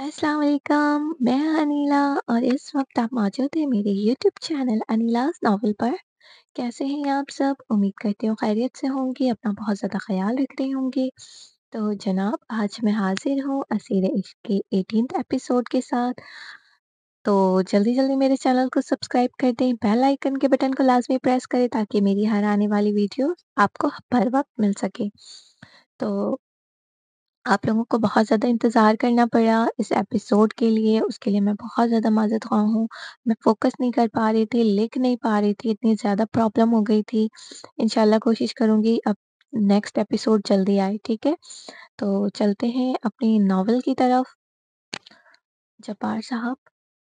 अस्सलाम वालेकुम, मैं अनीला और इस वक्त आप मौजूद हैं मेरे यूट्यूब चैनल अनीलाज़ नॉवल पर। कैसे हैं आप सब? उम्मीद करती हूँ खैरियत से होंगे, अपना बहुत ज़्यादा ख़्याल रख रहे होंगे। तो जनाब आज मैं हाज़िर हूँ असीर इश्क के 18th एपिसोड के साथ। तो जल्दी-जल्दी मेरे चैनल को सब्सक्राइब कर दें, बेल आइकन के बटन को लाज़मी प्रेस करें ताकि मेरी हर आने वाली वीडियो आपको बर वक़्त मिल सके। तो आप लोगों को बहुत ज़्यादा इंतज़ार करना पड़ा इस एपिसोड के लिए, उसके लिए मैं बहुत ज़्यादा माज़रत-ख़्वाह हूँ। मैं फ़ोकस नहीं कर पा रही थी, लिख नहीं पा रही थी, इतनी ज़्यादा प्रॉब्लम हो गई थी। इंशाल्लाह कोशिश करूँगी अब नेक्स्ट एपिसोड जल्दी आए, ठीक है? तो चलते हैं अपनी नॉवल की तरफ। जब्बार साहब,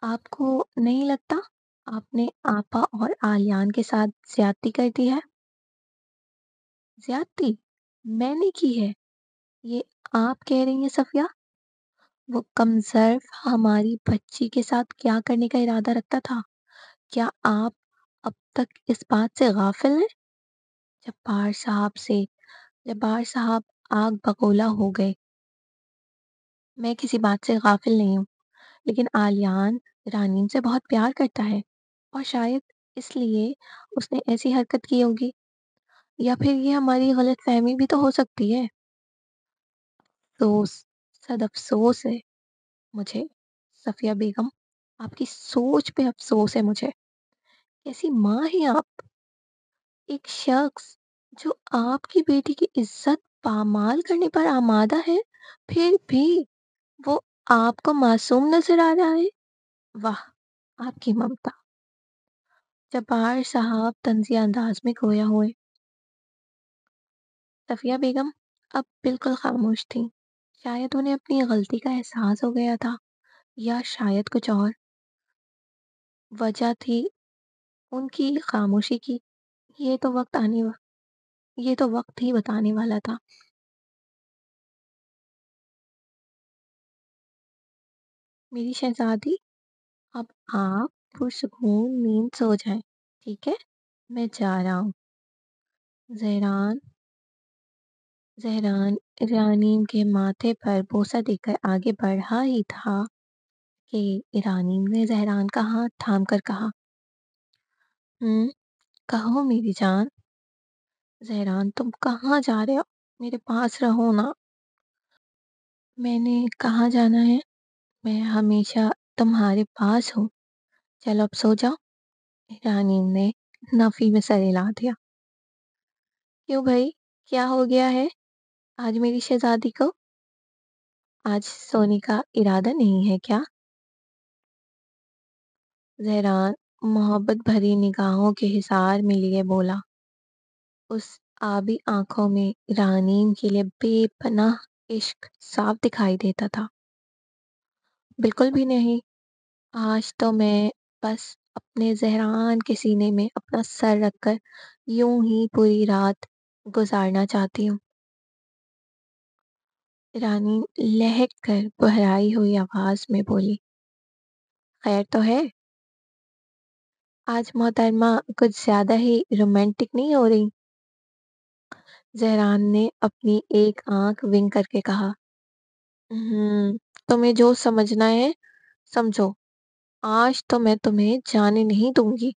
आपको नहीं लगता आपने आपा और आलियान के साथ ज़्यादती कर दी है? ज़्यादती? मैंने की है, ये आप कह रही हैं सफ़िया? वो कमज़र्फ़ हमारी बच्ची के साथ क्या करने का इरादा रखता था? क्या आप अब तक इस बात से गाफ़िल हैं? जब्बार साहब से जब्बार साहब आग बगोला हो गए। मैं किसी बात से गाफ़िल नहीं हूँ, लेकिन आलियान रानीम से बहुत प्यार करता है और शायद इसलिए उसने ऐसी हरकत की होगी या फिर ये हमारी गलतफ़हमी भी तो हो सकती है। अफ़सोस, सद अफ़सोस है मुझे, सफ़िया बेगम, आपकी सोच पे अफ़सोस है मुझे। कैसी माँ हैं आप? एक शख्स जो आपकी बेटी की इज्जत पामाल करने पर आमादा है, फिर भी वो आपको मासूम नज़र आ रहा है। वाह! आपकी ममता। जब्बार साहब तंज़िया अंदाज़ में खोया हुए। सफ़िया बेगम अब बिल्कुल ख़ामोश थीं। शायद उन्हें अपनी गलती का एहसास हो गया था या शायद कुछ और वजह थी उनकी ख़ामोशी की। ये तो वक़्त आने व ये तो वक़्त ही बताने वाला था। मेरी शहज़ादी, अब आप पुरसुकून नींद सो जाएँ, ठीक है? मैं जा रहा हूँ। ज़हरान ज़हरान रानीम के माथे पर बोसा देकर आगे बढ़ा ही था कि रानीम ने ज़हरान का हाथ थाम कर कहा, कहो मेरी जान। ज़हरान तुम कहाँ जा रहे हो? मेरे पास रहो ना। मैंने कहाँ जाना है? मैं हमेशा तुम्हारे पास हूँ। चलो अब सो जाओ। रानीम ने नफ़ी में सर हिला दिया। क्यों भई, क्या हो गया है आज मेरी शहज़ादी को? आज सोने का इरादा नहीं है क्या? ज़हरान मोहब्बत भरी निगाहों के हिसार में लिए बोला। उस आबी आँखों में रानीम के लिए बेपनाह इश्क साफ दिखाई देता था। बिल्कुल भी नहीं, आज तो मैं बस अपने ज़हरान के सीने में अपना सर रखकर यूं ही पूरी रात गुजारना चाहती हूँ। रानी लहक कर बहराई हुई आवाज में बोली, खैर तो है? आज मोहतरमा कुछ ज्यादा ही रोमांटिक नहीं हो रही? ज़हरान ने अपनी एक आंख विंग करके कहा, तुम्हें जो समझना है समझो, आज तो मैं तुम्हें जाने नहीं दूंगी।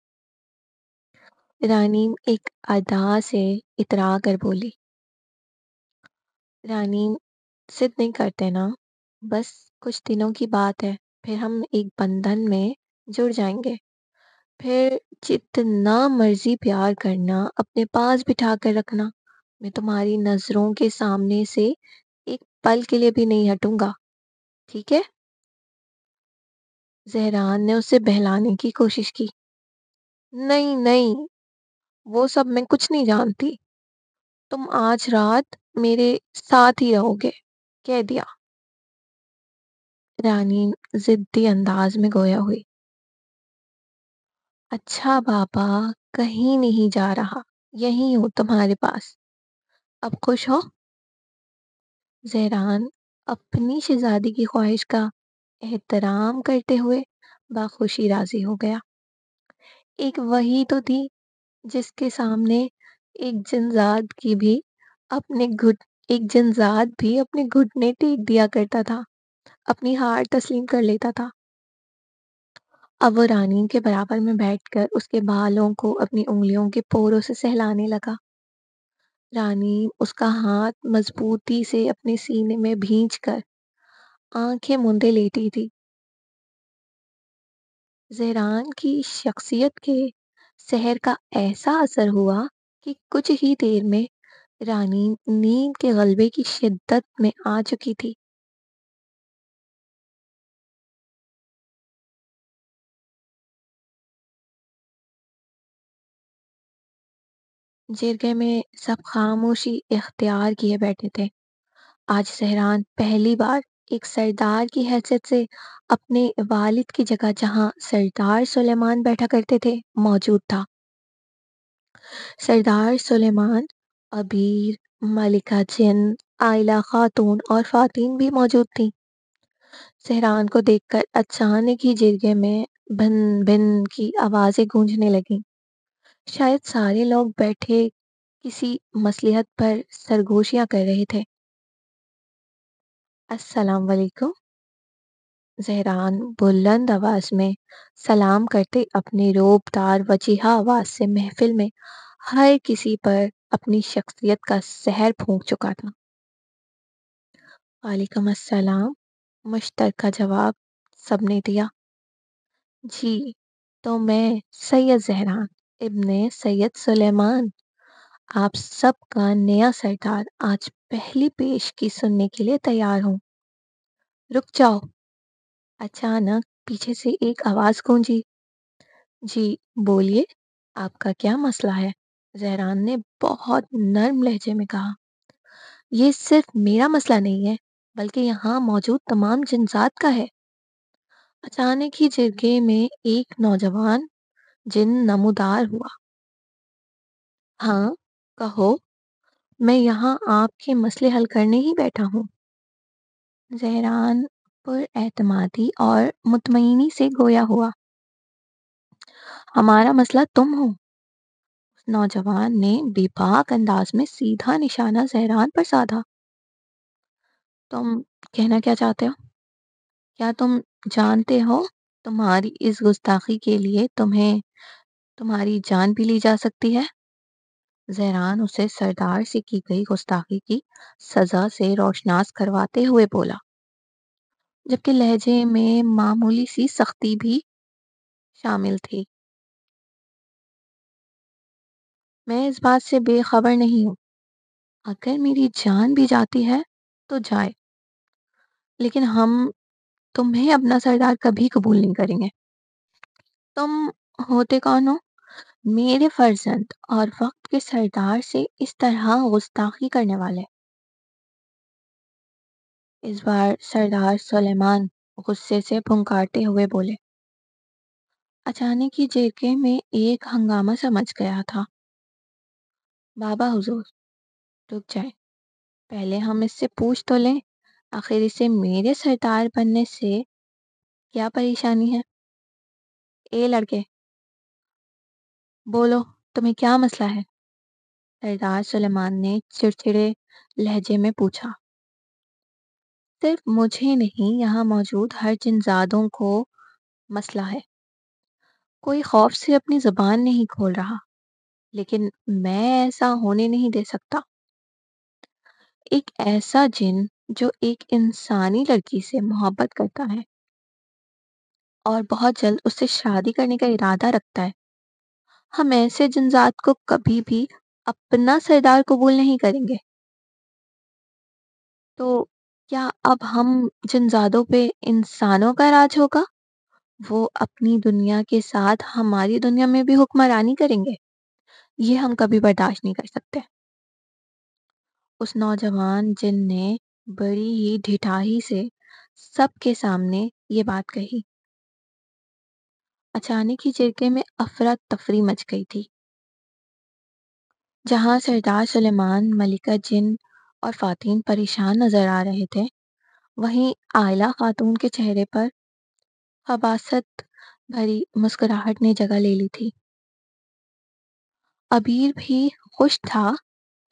रानी एक अदा से इतरा कर बोली। रानी जिद नहीं करते ना, बस कुछ दिनों की बात है, फिर हम एक बंधन में जुड़ जाएंगे। फिर जितना मर्जी प्यार करना अपने पास बिठा कर रखना, मैं तुम्हारी नजरों के सामने से एक पल के लिए भी नहीं हटूंगा, ठीक है? ज़हरान ने उसे बहलाने की कोशिश की। नहीं नहीं, वो सब मैं कुछ नहीं जानती। तुम आज रात मेरे साथ ही रहोगे, कह दिया। रानी जिद्दी अंदाज में गोया हुई। अच्छा बाबा, कहीं नहीं जा रहा, यहीं हूँ तुम्हारे पास। अब खुश हो? ज़हरान अपनी शहज़ादी की ख्वाहिश का एहतराम करते हुए बाखुशी राज़ी हो गया। एक वही तो थी जिसके सामने एक जिनज़ाद की भी अपने घुट एक जिनज़ाद भी अपने घुटने टेक दिया करता था। اپنی ہار تسلیم کر لیتا تھا۔ اب وہ رانی کے برابر میں بیٹھ کر اس کے بالوں کو اپنی انگلیوں کے پوروں سے سہلانے لگا۔ رانی اس کا ہاتھ مضبوطی سے اپنے سینے میں بھینچ کر آنکھیں موندے لیٹی تھی۔ زہران کی شخصیت کے سحر کا ایسا اثر ہوا کہ کچھ ہی دیر میں رانی نیند کے غلبے کی شدت میں آ چکی تھی۔ جرگے میں سب خاموشی اختیار کیے بیٹھے تھے۔ آج سہران پہلی بار ایک سردار کی حیثیت سے اپنے والد کی جگہ، جہاں سردار سلیمان بیٹھا کرتے تھے، موجود تھا۔ سردار سلیمان، ابیر، ملکہ جن، آئلہ خاتون اور خواتین بھی موجود تھیں۔ سہران کو دیکھ کر اچانک ہی جرگے میں بھن بھن کی آوازیں گونجنے لگیں۔ شاید سارے لوگ بیٹھے کسی مصلحت پر سرگوشیاں کر رہے تھے۔ السلام علیکم۔ زہران بلند آواز میں سلام کرتے اپنے روب دار وجیہہ آواز سے محفل میں ہر کسی پر اپنی شخصیت کا سحر پھونک چکا تھا۔ وعلیکم السلام، مشترکہ جواب سب نے دیا۔ جی، تو میں سید زہران ابن سید سلیمان، آپ سب کا نیا سردار، آج پہلی پیشگی سننے کے لیے تیار ہوں۔ رک جاؤ! اچانک پیچھے سے ایک آواز گونجی۔ جی بولیے، آپ کا کیا مسئلہ ہے؟ زہران نے بہت نرم لہجے میں کہا۔ یہ صرف میرا مسئلہ نہیں ہے، بلکہ یہاں موجود تمام جنات کا ہے۔ اچانک ہی جرگے میں ایک نوجوان جن نمودار ہوا۔ ہاں کہو، میں یہاں آپ کے مسئلے حل کرنے ہی بیٹھا ہوں۔ زہران پر اعتمادی اور مطمئنی سے گویا ہوا۔ ہمارا مسئلہ تم ہو۔ نوجوان نے بے باک انداز میں سیدھا نشانہ زہران پر سادھا۔ تم کہنا کیا چاہتے ہو؟ کیا تم جانتے ہو تمہاری اس گستاخی کے لیے تمہاری جان بھی لی جا سکتی ہے؟ زہران اسے سردار سے کی گئی گستاخی کی سزا سے روشناس کرواتے ہوئے بولا، جبکہ لہجے میں معمولی سی سختی بھی شامل تھی۔ میں اس بات سے بے خبر نہیں ہوں۔ اگر میری جان بھی جاتی ہے تو جائے، لیکن ہم تمہیں اپنا سردار کبھی قبول نہیں کریں گے۔ تم ہوتے کون ہو؟ میرے فرزند اور وقت کے سردار سے اس طرح گستاخی کرنے والے؟ اس بار سردار سلیمان غصے سے پھنکارتے ہوئے بولے۔ اچانک ہی جرگے میں ایک ہنگامہ سمجھ گیا تھا۔ بابا حضور، رک جائیں، پہلے ہم اس سے پوچھ تو لیں، آخر اسے میرے سردار بننے سے کیا پریشانی ہے؟ اے لڑکے، بولو، تمہیں کیا مسئلہ ہے؟ سردار سلیمان نے چڑچڑے لہجے میں پوچھا۔ صرف مجھے نہیں، یہاں موجود ہر جنزادوں کو مسئلہ ہے۔ کوئی خوف سے اپنی زبان نہیں کھول رہا، لیکن میں ایسا ہونے نہیں دے سکتا۔ ایک ایسا جن جو ایک انسانی لڑکی سے محبت کرتا ہے اور بہت جلد اس سے شادی کرنے کا ارادہ رکھتا ہے، ہم ایسے جنزات کو کبھی بھی اپنا سردار قبول نہیں کریں گے۔ تو کیا اب ہم جنزادوں پہ انسانوں کا راج ہوگا؟ وہ اپنی دنیا کے ساتھ ہماری دنیا میں بھی حکمرانی کریں گے؟ یہ ہم کبھی برداشت نہیں کر سکتے۔ اس نوجوان جن نے بڑی ہی ڈھٹائی سے سب کے سامنے یہ بات کہی۔ اچانک ہی جرگے میں افراتفری مچ گئی تھی۔ جہاں سردار سلیمان، ملکہ جن اور خواتین پریشان نظر آ رہے تھے، وہیں آئلہ خاتون کے چہرے پر خباثت بھری مسکراہٹ نے جگہ لے لی تھی۔ ابیر بھی خوش تھا،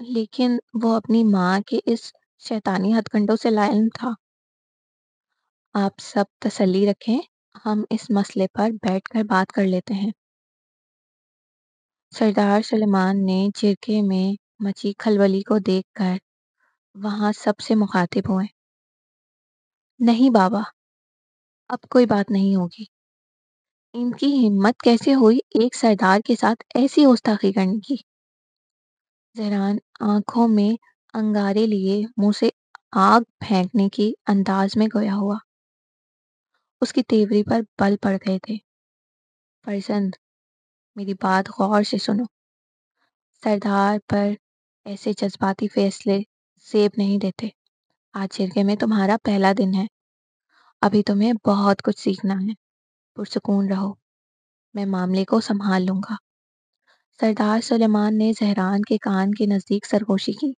لیکن وہ اپنی ماں کے اس شیطانی ہتھ کنڈوں سے لا علم تھا۔ आप सब तसल्ली रखें, हम इस मसले पर बैठकर बात कर लेते हैं। सरदार सुलेमान ने जिरगे में मची खलबली को देखकर वहां सबसे मुखातिब हुए। नहीं बाबा, अब कोई बात नहीं होगी। इनकी हिम्मत कैसे हुई एक सरदार के साथ ऐसी गुस्ताखी करने की? ज़हरान आँखों में अंगारे लिए मुँह से आग फेंकने की अंदाज में गोया हुआ। उसकी तेवरी पर बल पड़ गए थे। फर्जंद, मेरी बात गौर से सुनो। सरदार पर ऐसे जज्बाती फैसले सेब नहीं देते। आज जिरगे में तुम्हारा पहला दिन है। अभी तुम्हें बहुत कुछ सीखना है। पुरसुकून रहो, मैं मामले को संभाल लूंगा। सरदार सुलेमान ने ज़हरान के कान के नज़दीक सरगोशी की।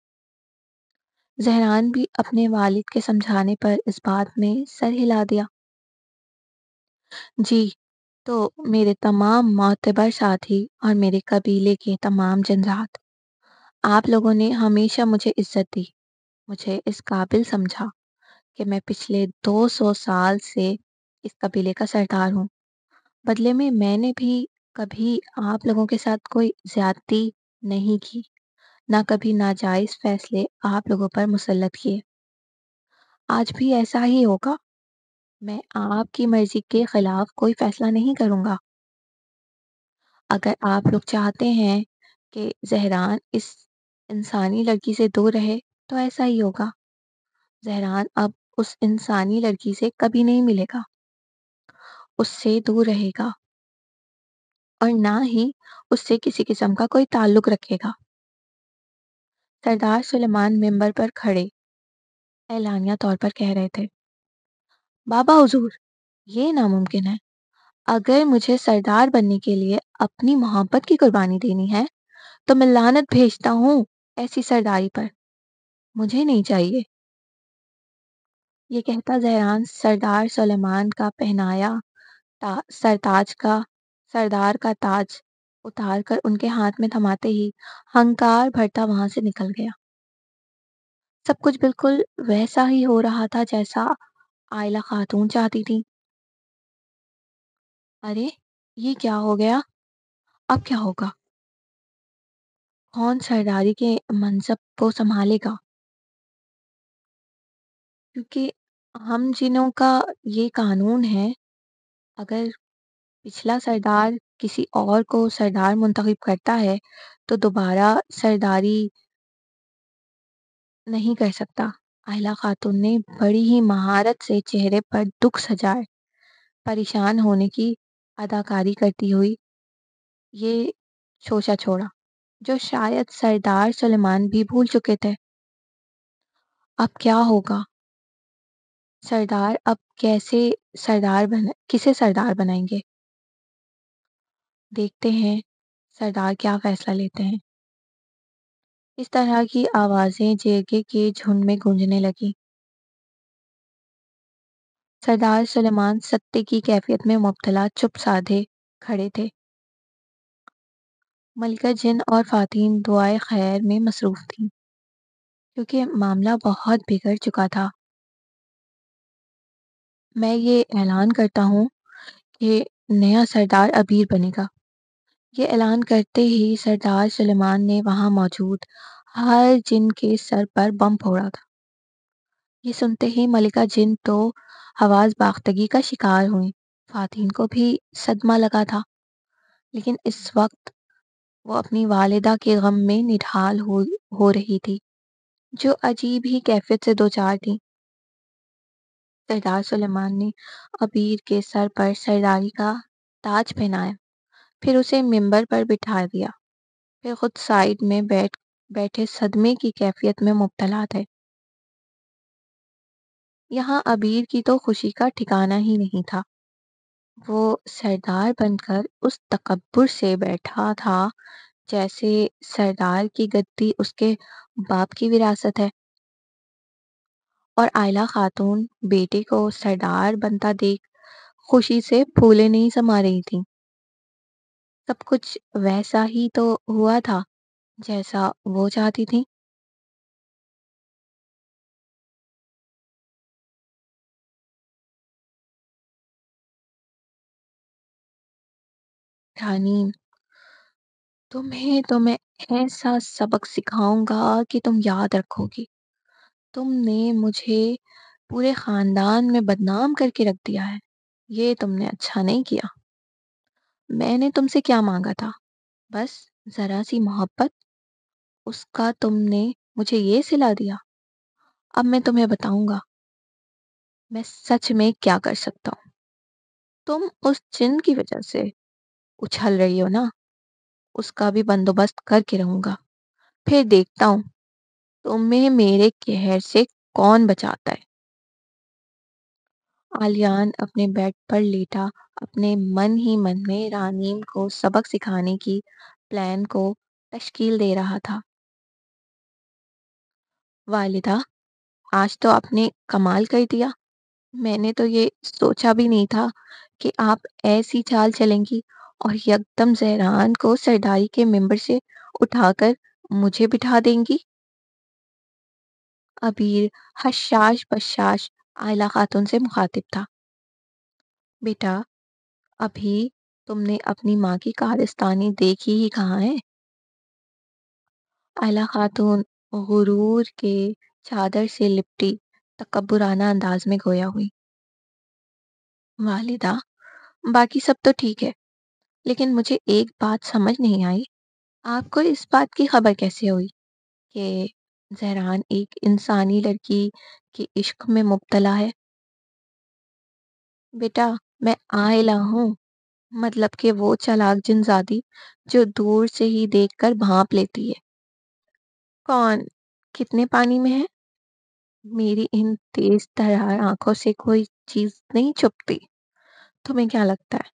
ज़हरान भी अपने वालिद के समझाने पर इस बात में सर हिला दिया। जी, तो मेरे तमाम मोअतबर साथी और मेरे कबीले के तमाम जनजात, आप लोगों ने हमेशा मुझे इज़्ज़त दी, मुझे इस काबिल समझा कि मैं पिछले 200 साल से इस कबीले का सरदार हूँ। बदले में मैंने भी कभी आप लोगों के साथ कोई ज़्यादती नहीं की, ना कभी नाजायज़ फ़ैसले आप लोगों पर मुसल्लत किए। आज भी ऐसा ही होगा। मैं आपकी मर्ज़ी के खिलाफ कोई फ़ैसला नहीं करूँगा। अगर आप लोग चाहते हैं कि ज़हरान इस इंसानी लड़की से दूर रहे, तो ऐसा ही होगा। ज़हरान अब उस इंसानी लड़की से कभी नहीं मिलेगा, उससे दूर रहेगा और ना ही उससे किसी किस्म का कोई ताल्लुक रखेगा। सरदार सुलेमान मिंबर पर खड़े एलानिया तौर पर कह रहे थे, बाबा हुज़ूर, ये नामुमकिन है। अगर मुझे सरदार बनने के लिए अपनी मोहब्बत की कुर्बानी देनी है, तो मैं लानत भेजता हूँ ऐसी सरदारी पर। मुझे नहीं चाहिए। ये कहता ज़हरान सरदार सुलेमान का पहनाया सरदार का ताज उतार कर उनके हाथ में थमाते ही हंकार भरता वहां से निकल गया। सब कुछ बिल्कुल वैसा ही हो रहा था जैसा आयला खातून चाहती थी। अरे, ये क्या हो गया? अब क्या होगा? कौन सरदारी के मनसब को संभालेगा? क्योंकि हम जिनों का ये कानून है, अगर पिछला सरदार किसी और को सरदार मुंतखब करता है, तो दोबारा सरदारी नहीं कर सकता। आयला खातून ने बड़ी ही महारत से चेहरे पर दुख सजाए परेशान होने की अदाकारी करती हुई ये शोशा छोड़ा, जो शायद सरदार सुलेमान भी भूल चुके थे। अब क्या होगा? सरदार अब कैसे किसे सरदार बनाएंगे? देखते हैं सरदार क्या फैसला लेते हैं। इस तरह की आवाजें जेगे के झुंड में गूंजने लगी। सरदार सुलेमान सत्ते की कैफियत में मुब्तला चुप साधे खड़े थे। मलिका जिन और फ़ातिन दुआए खैर में मसरूफ़ थीं, क्योंकि मामला बहुत बिगड़ चुका था। मैं ये ऐलान करता हूँ कि नया सरदार अबीर बनेगा। ये ऐलान करते ही सरदार सुलेमान ने वहाँ मौजूद हर जिन के सर पर बम फोड़ा था। ये सुनते ही मलिका जिन तो हवास बाख्तगी का शिकार हुई। फ़ातिन को भी सदमा लगा था, लेकिन इस वक्त वो अपनी वालिदा के गम में निढाल हो रही थी, जो अजीब ही कैफियत से दो चार थी। सरदार सुलेमान ने अबीर के सर पर सरदारी का ताज पहनाया, फिर उसे मिंबर पर बिठा दिया, फिर खुद साइड में बैठे सदमे की कैफियत में मुब्तला थे। यहाँ अबीर की तो खुशी का ठिकाना ही नहीं था। वो सरदार बनकर उस तकब्बुर से बैठा था जैसे सरदार की गद्दी उसके बाप की विरासत है। और आयला खातून बेटे को सरदार बनता देख खुशी से फूले नहीं समा रही थी। सब कुछ वैसा ही तो हुआ था जैसा वो चाहती थी। رانی، تمہیں تو میں ایسا سبق سکھاؤں گا کہ تم یاد رکھو گی۔ تم نے مجھے پورے خاندان میں بدنام کر کے رکھ دیا ہے۔ یہ تم نے اچھا نہیں کیا۔ میں نے تم سے کیا مانگا تھا؟ بس ذرا سی محبت، اس کا تم نے مجھے یہ سلا دیا۔ اب میں تمہیں بتاؤں گا میں سچ میں کیا کر سکتا ہوں۔ تم اس جن کی وجہ سے اچھل رہی ہو نا، اس کا بھی بندوبست کر کے رہوں گا۔ پھر دیکھتا ہوں تمہیں میرے قہر سے کون بچاتا ہے۔ آلیان اپنے بیڈ پر لیٹا اپنے من ہی من میں رانیم کو سبق سکھانے کی پلان کو تشکیل دے رہا تھا۔ والدہ، آج تو آپ نے کمال کر دیا۔ میں نے تو یہ سوچا بھی نہیں تھا کہ آپ ایسی چال چلیں گی اور یکدم زہران کو سرداری کے ممبر سے اٹھا کر مجھے بٹھا دیں گی۔ ابیر حشاش بشاش آئلہ خاتون سے مخاطب تھا۔ بیٹا، ابھی تم نے اپنی ماں کی کارستانی دیکھی ہی کہاں ہے؟ آئلہ خاتون غرور کے چادر سے لپٹی تکبرانہ انداز میں گویا ہوئی۔ والدہ، باقی سب تو ٹھیک ہے، لیکن مجھے ایک بات سمجھ نہیں آئی۔ آپ کو اس بات کی خبر کیسے ہوئی کہ زہران ایک انسانی لڑکی کے عشق میں مبتلا ہے؟ بیٹا، میں عائلہ ہوں، مطلب کہ وہ چالاک جنزادی جو دور سے ہی دیکھ کر بھانپ لیتی ہے۔ کون؟ کتنے پانی میں ہے؟ میری ان تیز ترار آنکھوں سے کوئی چیز نہیں چھپتی۔ تمہیں کیا لگتا ہے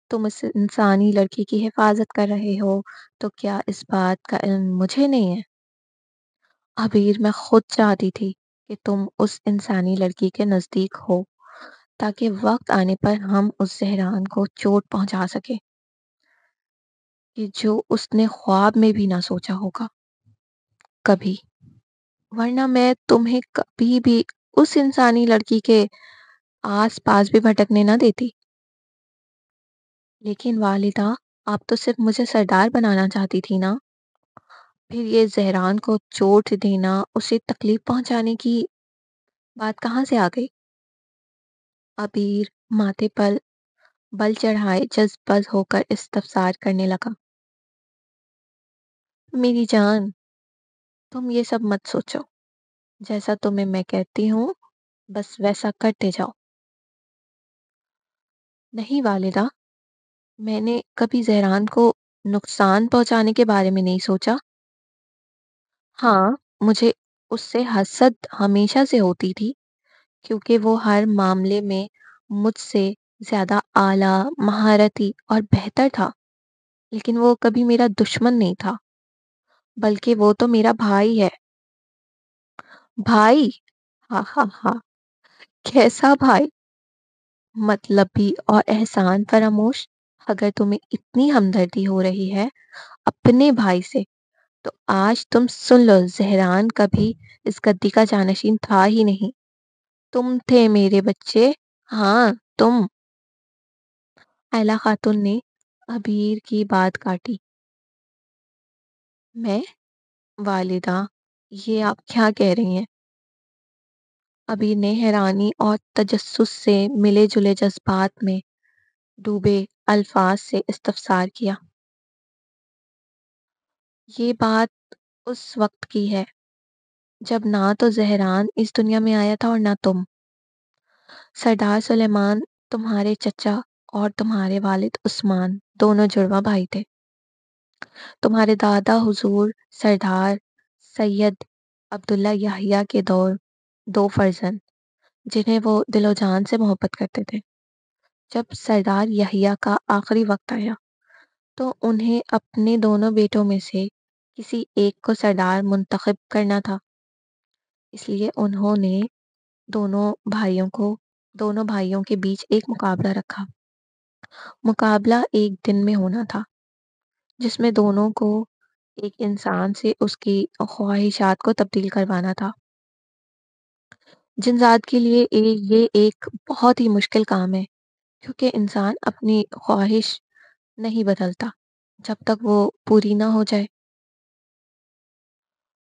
تم اس انسانی لڑکی کی حفاظت کر رہے ہو تو کیا اس بات کا علم مجھے نہیں ہے؟ عبیر، میں خود چاہتی تھی کہ تم اس انسانی لڑکی کے نزدیک ہو تاکہ وقت آنے پر ہم اس زہران کو چوٹ پہنچا سکے کہ جو اس نے خواب میں بھی نہ سوچا ہوگا کبھی، ورنہ میں تمہیں کبھی بھی اس انسانی لڑکی کے آس پاس بھی بھٹکنے نہ دیتی۔ لیکن والدہ، آپ تو صرف مجھے سردار بنانا چاہتی تھی نا؟ پھر یہ زہران کو چوٹ دینا، اسے تکلیف پہنچانے کی بات کہاں سے آ گئی؟ عبیر ماتھے پر بل چڑھائے جذب بز ہو کر استفسار کرنے لگا۔ میری جان، تم یہ سب مت سوچو، جیسا تمہیں میں کہتی ہوں بس ویسا کرتے جاؤ۔ نہیں والدہ، میں نے کبھی زہران کو نقصان پہنچانے کے بارے میں نہیں سوچا۔ ہاں، مجھے اس سے حسد ہمیشہ سے ہوتی تھی کیونکہ وہ ہر معاملے میں مجھ سے زیادہ اعلیٰ، مہارتی اور بہتر تھا، لیکن وہ کبھی میرا دشمن نہیں تھا، بلکہ وہ تو میرا بھائی ہے۔ بھائی؟ ہاں ہاں ہاں، کیسا بھائی؟ مطلبی اور احسان فراموش۔ اگر تمہیں اتنی ہمدردی ہو رہی ہے اپنے بھائی سے تو آج تم سن لو، زہران کبھی اس گدی کا جانشین تھا ہی نہیں۔ تم تھے میرے بچے، ہاں تم۔ آئلہ خاتون نے عبیر کی بات کاٹی۔ میں؟ والدہ، یہ آپ کیا کہہ رہی ہیں؟ عبیر نے حیرانی اور تجسس سے ملے جلے جذبات میں ڈوبے الفاظ سے استفسار کیا۔ یہ بات اس وقت کی ہے جب نہ تو زہران اس دنیا میں آیا تھا اور نہ تم۔ سردار سلیمان تمہارے چچا اور تمہارے والد عثمان دونوں جڑواں بھائی تھے۔ تمہارے دادا حضور سردار سید عبداللہ یحییٰ کے دو فرزند جنہیں وہ دل و جان سے محبت کرتے تھے۔ جب سردار یحییٰ کا آخری وقت آیا تو انہیں اپنے دونوں بیٹوں میں سے کسی ایک کو سردار منتخب کرنا تھا، اس لیے انہوں نے دونوں بھائیوں کے بیچ ایک مقابلہ رکھا۔ مقابلہ ایک دن میں ہونا تھا جس میں دونوں کو ایک انسان سے اس کی خواہشات کو تبدیل کروانا تھا۔ جنزاد کے لیے یہ ایک بہت ہی مشکل کام ہے کیونکہ انسان اپنی خواہش नहीं बदलता जब तक वो पूरी ना हो जाए।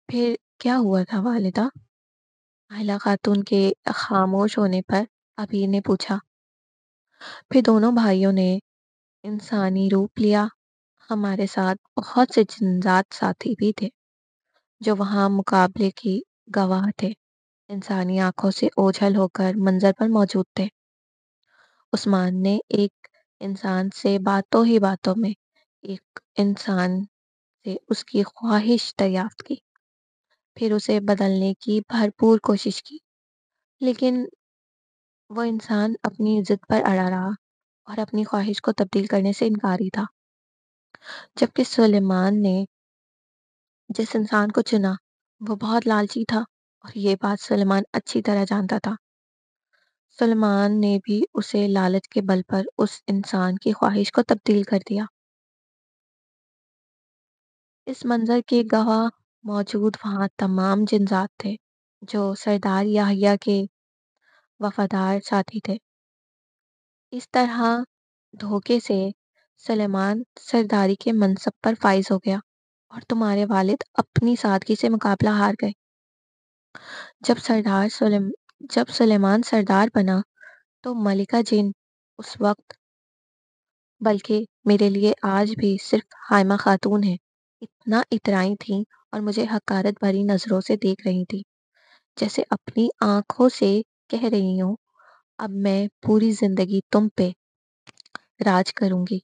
फिर क्या हुआ था वालिदा? आयला खातून के खामोश होने पर अबीर ने पूछा। फिर दोनों भाइयों ने इंसानी रूप लिया। हमारे साथ बहुत से जिनजात साथी भी थे जो वहां मुकाबले की गवाह थे। इंसानी आंखों से ओझल होकर मंजर पर मौजूद थे। उस्मान ने एक इंसान से बातों ही बातों में एक इंसान से उसकी ख्वाहिश दरियाफ्त की। फिर उसे बदलने की भरपूर कोशिश की, लेकिन वो इंसान अपनी जिद पर अड़ा रहा और अपनी ख्वाहिश को तब्दील करने से इनकारी था। जबकि सुलेमान ने जिस इंसान को चुना वो बहुत लालची था और ये बात सुलेमान अच्छी तरह जानता था। सुलेमान ने भी उसे लालच के बल पर उस इंसान की ख्वाहिश को तब्दील कर दिया। इस मंजर के गवाह मौजूद वहां तमाम जिन्नात थे जो सरदार याहिया के वफादार साथी थे। इस तरह धोखे से सुलेमान सरदारी के मनसब पर फाइज हो गया और तुम्हारे वालिद अपनी सादगी से मुकाबला हार गए। जब सरदार सुलेम जब सुलेमान सरदार बना तो मलिका जिन उस वक्त, बल्कि मेरे लिए आज भी सिर्फ हाइमा खातून है, इतना इतराई थी और मुझे हकारत भरी नजरों से देख रही थी, जैसे अपनी आंखों से कह रही हूँ, अब मैं पूरी जिंदगी तुम पे राज करूंगी।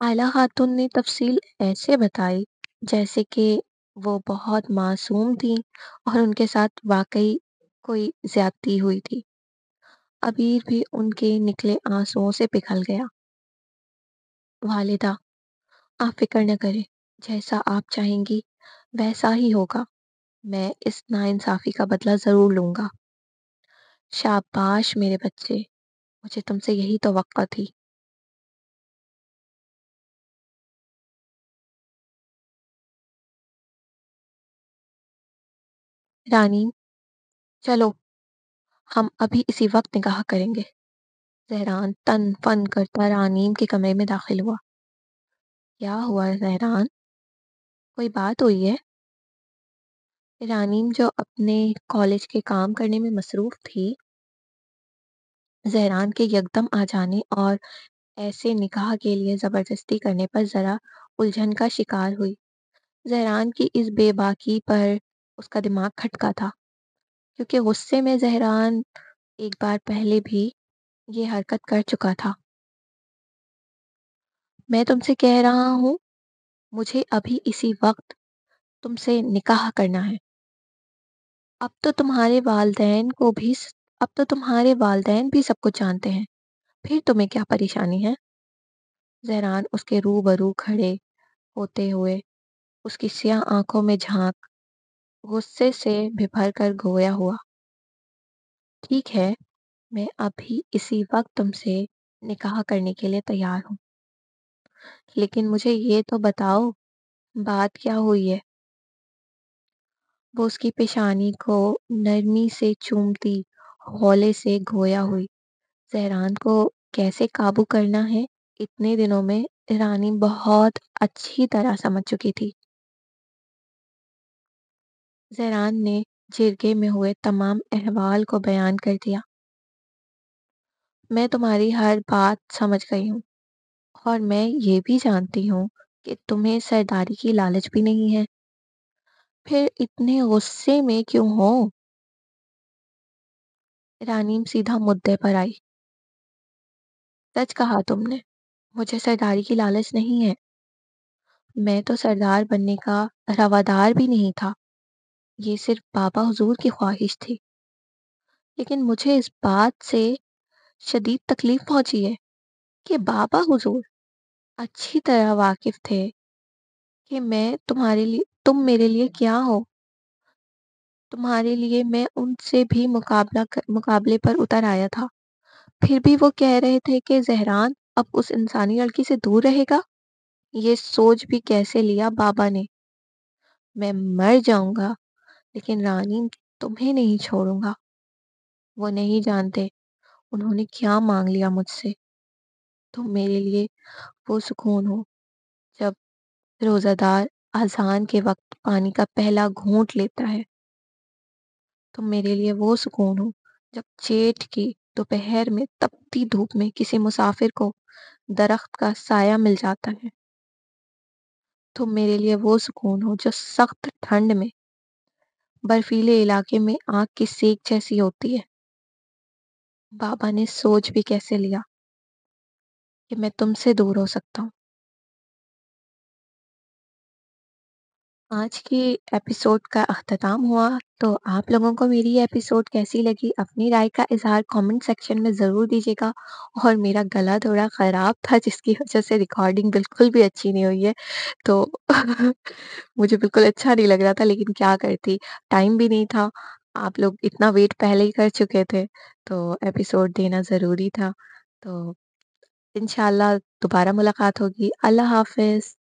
आयला खातून ने तफसील ऐसे बताई जैसे कि वो बहुत मासूम थी और उनके साथ वाकई कोई ज्यादती हुई थी। अबीर भी उनके निकले आंसुओं से पिघल गया। वालिदा, आप फिक्र न करें, जैसा आप चाहेंगी वैसा ही होगा। मैं इस नाइंसाफी का बदला जरूर लूंगा। शाबाश मेरे बच्चे, मुझे तुमसे यही तवक्को थी। रानी, चलो हम अभी इसी वक्त निकाह करेंगे। जहरान तन फन करता रानीम के कमरे में दाखिल हुआ। क्या हुआ जहरान? कोई बात हुई है? रानीम जो अपने कॉलेज के काम करने में मसरूफ थी, जहरान के यकदम आ जाने और ऐसे निकाह के लिए जबरदस्ती करने पर जरा उलझन का शिकार हुई। जहरान की इस बेबाकी पर उसका दिमाग खटका था, क्योंकि गुस्से में जहरान एक बार पहले भी ये हरकत कर चुका था। मैं तुमसे कह रहा हूँ, मुझे अभी इसी वक्त तुमसे निकाह करना है। अब तो तुम्हारे वालदैन को भी अब तो तुम्हारे वालदैन भी सब कुछ जानते हैं। फिर तुम्हें क्या परेशानी है? जहरान उसके रूबरू खड़े होते हुए उसकी सियाह आंखों में झांक गुस्से से बिभर कर गोया हुआ। ठीक है, मैं अभी इसी वक्त तुमसे निकाह करने के लिए तैयार हूँ, लेकिन मुझे ये तो बताओ, बात क्या हुई है? वो उसकी पेशानी को नरमी से चूमती हौले से गोया हुई। जहरान को कैसे काबू करना है, इतने दिनों में रानी बहुत अच्छी तरह समझ चुकी थी। जहरान ने जिरगे में हुए तमाम अहवाल को बयान कर दिया। मैं तुम्हारी हर बात समझ गई हूँ और मैं ये भी जानती हूँ कि तुम्हें सरदारी की लालच भी नहीं है। फिर इतने गुस्से में क्यों हो? रानीम सीधा मुद्दे पर आई। सच कहा तुमने, मुझे सरदारी की लालच नहीं है। मैं तो सरदार बनने का रवादार भी नहीं था। ये सिर्फ बाबा हुजूर की ख्वाहिश थी। लेकिन मुझे इस बात से शदीद तकलीफ पहुंची है कि बाबा हुजूर अच्छी तरह वाकिफ थे कि मैं तुम्हारे लिए तुम मेरे लिए क्या हो। तुम्हारे लिए मैं उनसे भी मुकाबले पर उतर आया था। फिर भी वो कह रहे थे कि ज़हरान अब उस इंसानी लड़की से दूर रहेगा। ये सोच भी कैसे लिया बाबा ने। मैं मर जाऊंगा, लेकिन रानी तुम्हें नहीं छोड़ूंगा। वो नहीं जानते उन्होंने क्या मांग लिया मुझसे। तुम मेरे लिए वो सुकून हो जब रोज़ादार अज़ान के वक़्त पानी का पहला घूँट लेता है। तुम मेरे लिए वो सुकून हो जब जेठ की दोपहर में तपती धूप में किसी मुसाफिर को दरख्त का साया मिल जाता है। तुम मेरे लिए वो सुकून हो जो सख्त ठंड में बर्फीले इलाके में आग की सेक जैसी होती है। बाबा ने सोच भी कैसे लिया कि मैं तुमसे दूर हो सकता हूँ। आज की एपिसोड का अख्ताम हुआ। तो आप लोगों को मेरी ये एपिसोड कैसी लगी, अपनी राय का इजहार कमेंट सेक्शन में ज़रूर दीजिएगा। और मेरा गला थोड़ा ख़राब था जिसकी वजह से रिकॉर्डिंग बिल्कुल भी अच्छी नहीं हुई है। तो मुझे बिल्कुल अच्छा नहीं लग रहा था, लेकिन क्या करती, टाइम भी नहीं था। आप लोग इतना वेट पहले ही कर चुके थे, तो एपिसोड देना ज़रूरी था। तो इंशाल्लाह दोबारा मुलाकात होगी। अल्लाह हाफ़िज़।